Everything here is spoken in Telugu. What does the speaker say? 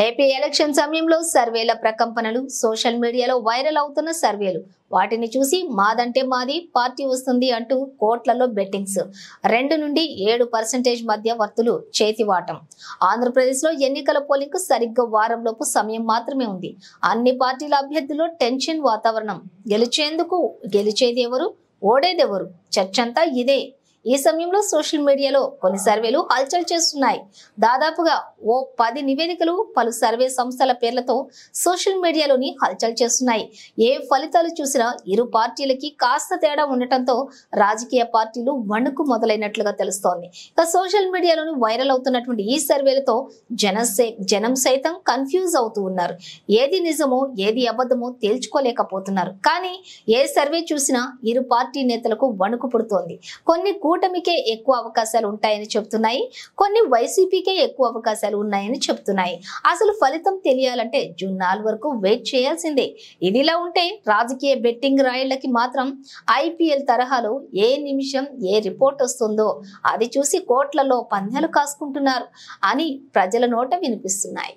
ఏపీ ఎలక్షన్ సమయంలో సర్వేల ప్రకంపనలు, సోషల్ మీడియాలో వైరల్ అవుతున్న సర్వేలు, వాటిని చూసి మాదంటే మాది పార్టీ వస్తుంది అంటూ కోట్లలో బెట్టింగ్స్, 2 నుండి 7% మధ్యవర్తులు చేతివాటం. ఆంధ్రప్రదేశ్లో ఎన్నికల పోలింగ్ సరిగ్గా వారంలోపు సమయం మాత్రమే ఉంది. అన్ని పార్టీల అభ్యర్థుల్లో టెన్షన్ వాతావరణం. గెలిచేది ఎవరు, ఓడేదెవరు, చర్చంతా ఇదే. ఈ సమయంలో సోషల్ మీడియాలో కొన్ని సర్వేలు హల్చల్ చేస్తున్నాయి. దాదాపుగా ఓ 10 నివేదికలు పలు సర్వే సంస్థల పేర్లతో సోషల్ మీడియాలోని హల్చల్ చేస్తున్నాయి. ఏ ఫలితాలు చూసినా ఇరు పార్టీలకి కాస్త తేడా ఉండటంతో రాజకీయ పార్టీలు వణుకు మొదలైనట్లుగా తెలుస్తోంది. ఇక సోషల్ మీడియాలోని వైరల్ అవుతున్నటువంటి ఈ సర్వేలతో జనం సైతం కన్ఫ్యూజ్ అవుతూ ఉన్నారు. ఏది నిజమో ఏది అబద్ధమో తేల్చుకోలేకపోతున్నారు. కానీ ఏ సర్వే చూసినా ఇరు పార్టీ నేతలకు వణుకు పుడుతోంది. కొన్ని కూటమికే ఎక్కువ అవకాశాలు ఉంటాయని చెప్తున్నాయి, కొన్ని వైసీపీకే ఎక్కువ అవకాశాలు ఉన్నాయని చెప్తున్నాయి. అసలు ఫలితం తెలియాలంటే జూన్ 4 వరకు వెయిట్ చేయాల్సిందే. ఇదిలా ఉంటే రాజకీయ బెట్టింగ్ రాయిళ్లకి మాత్రం ఐపీఎల్ తరహాలో ఏ నిమిషం ఏ రిపోర్ట్ వస్తుందో అది చూసి కోట్లలో పందాలు కాసుకుంటున్నారు అని ప్రజల నోట వినిపిస్తున్నాయి.